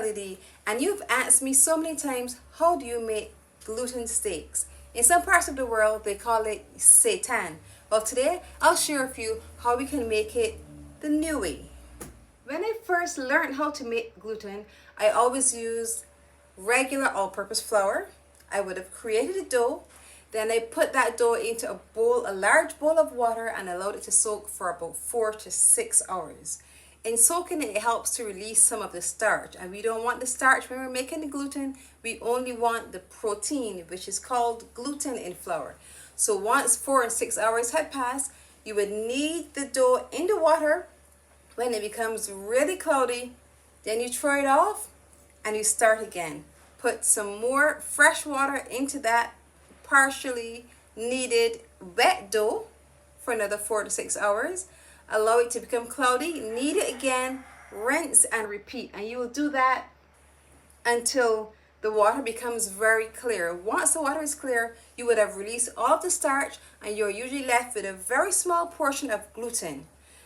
Ltd, and you've asked me so many times, how do you make gluten steaks? In some parts of the world they call it seitan. Well, today I'll share with you how we can make it the new way. When I first learned how to make gluten, I always used regular all-purpose flour. I would have created a dough, then I put that dough into a bowl, a large bowl of water, and allowed it to soak for about 4 to 6 hours. In soaking it, it helps to release some of the starch, and we don't want the starch when we're making the gluten. We only want the protein, which is called gluten in flour. So once 4 and 6 hours had passed, you would knead the dough in the water. When it becomes really cloudy, then you throw it off and you start again. Put some more fresh water into that partially kneaded wet dough for another 4 to 6 hours. Allow it to become cloudy, knead it again, rinse and repeat. And you will do that until the water becomes very clear. Once the water is clear, you would have released all of the starch and you're usually left with a very small portion of gluten.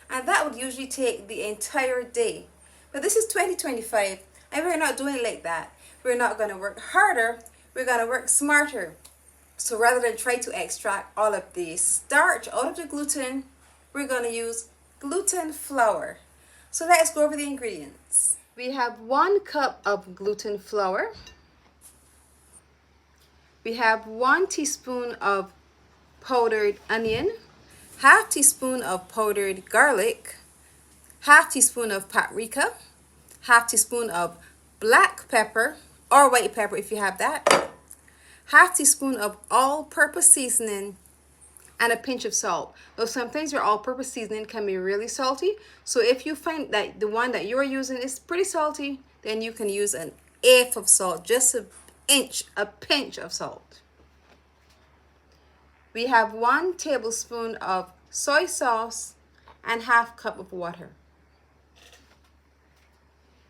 And that would usually take the entire day. But this is 2025 and we're not doing it like that. We're not going to work harder, we're going to work smarter. So rather than try to extract all of the starch out of the gluten, we're going to use gluten flour. So let's go over the ingredients. We have 1 cup of gluten flour. We have 1 teaspoon of powdered onion, half teaspoon of powdered garlic, half teaspoon of paprika, half teaspoon of black pepper or white pepper if you have that, half teaspoon of all-purpose seasoning, and a pinch of salt. Though sometimes your all-purpose seasoning can be really salty, so if you find that the one that you're using is pretty salty, then you can use 1/8 of salt, just a pinch of salt. We have 1 tablespoon of soy sauce and half cup of water.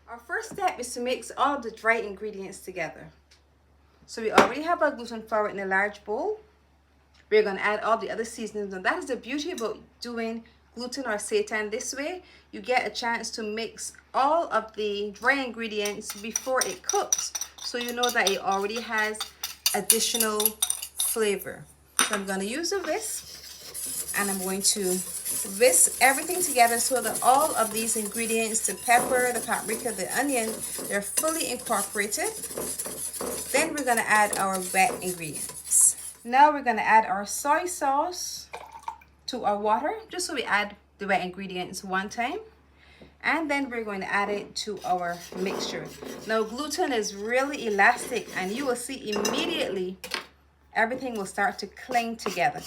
Our first step is to mix all of the dry ingredients together. So we already have our gluten flour in a large bowl. We're going to add all the other seasonings, and that is the beauty about doing gluten or seitan this way. You get a chance to mix all of the dry ingredients before it cooks, so you know that it already has additional flavor. So I'm going to use a whisk, and I'm going to whisk everything together so that all of these ingredients, the pepper, the paprika, the onion, they're fully incorporated. Then we're going to add our wet ingredients. Now we're going to add our soy sauce to our water, just so we add the wet ingredients one time. And then we're going to add it to our mixture. Now gluten is really elastic, and you will see immediately everything will start to cling together.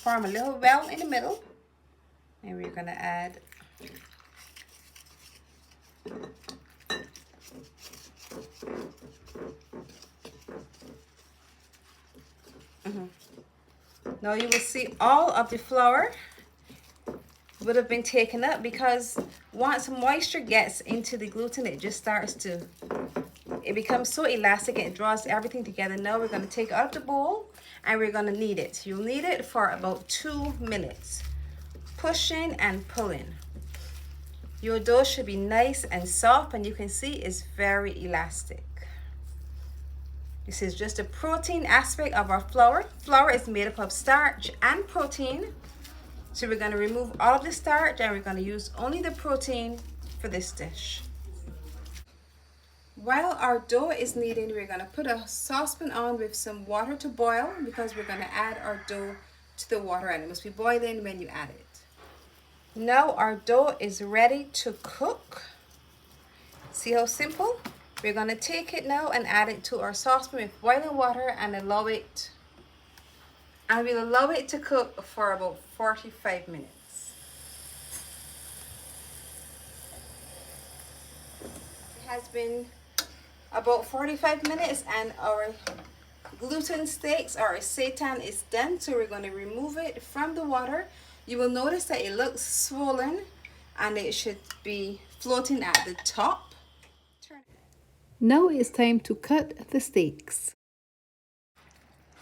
Form a little well in the middle. And we're going to add Now you will see all of the flour would have been taken up, because once moisture gets into the gluten, it just starts to, it becomes so elastic and it draws everything together. Now we're going to take it out of the bowl and we're going to knead it. You'll knead it for about 2 minutes, pushing and pulling. Your dough should be nice and soft, and you can see it's very elastic. This is just a protein aspect of our flour. Flour is made up of starch and protein. So we're going to remove all of the starch and we're going to use only the protein for this dish. While our dough is kneading, we're going to put a saucepan on with some water to boil, because we're going to add our dough to the water, and it must be boiling when you add it. Now our dough is ready to cook. See how simple? We're going to take it now and add it to our saucepan with boiling water and allow it, and we'll allow it to cook for about 45 minutes. It has been about 45 minutes and our gluten steaks or seitan is done, so we're going to remove it from the water. You will notice that it looks swollen and it should be floating at the top. Now it's time to cut the steaks.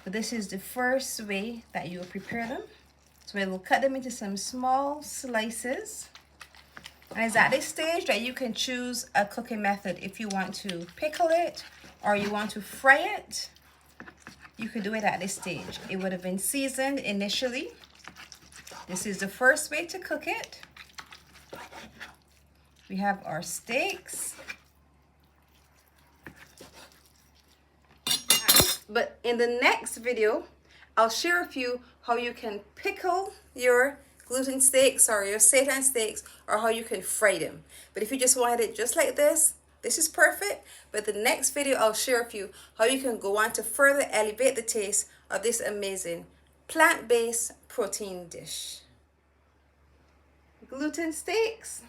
This is the first way that you will prepare them. So we will cut them into some small slices, And it's at this stage that you can choose a cooking method. If you want to pickle it or you want to fry it, you could do it at this stage. It would have been seasoned initially. This is the first way to cook it. We have our steaks. But in the next video, I'll share with you how you can pickle your gluten steaks or your seitan steaks, or how you can fry them. But if you just wanted it just like this is perfect. But the next video, I'll share with you how you can go on to further elevate the taste of this amazing plant-based protein dish. Gluten steaks.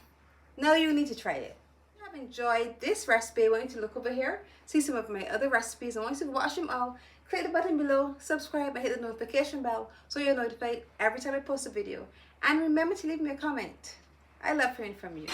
Now you need to try it. If you have enjoyed this recipe, I want you to look over here, see some of my other recipes. I want you to watch them all. Click the button below, subscribe, and hit the notification bell so you're notified every time I post a video. And remember to leave me a comment. I love hearing from you.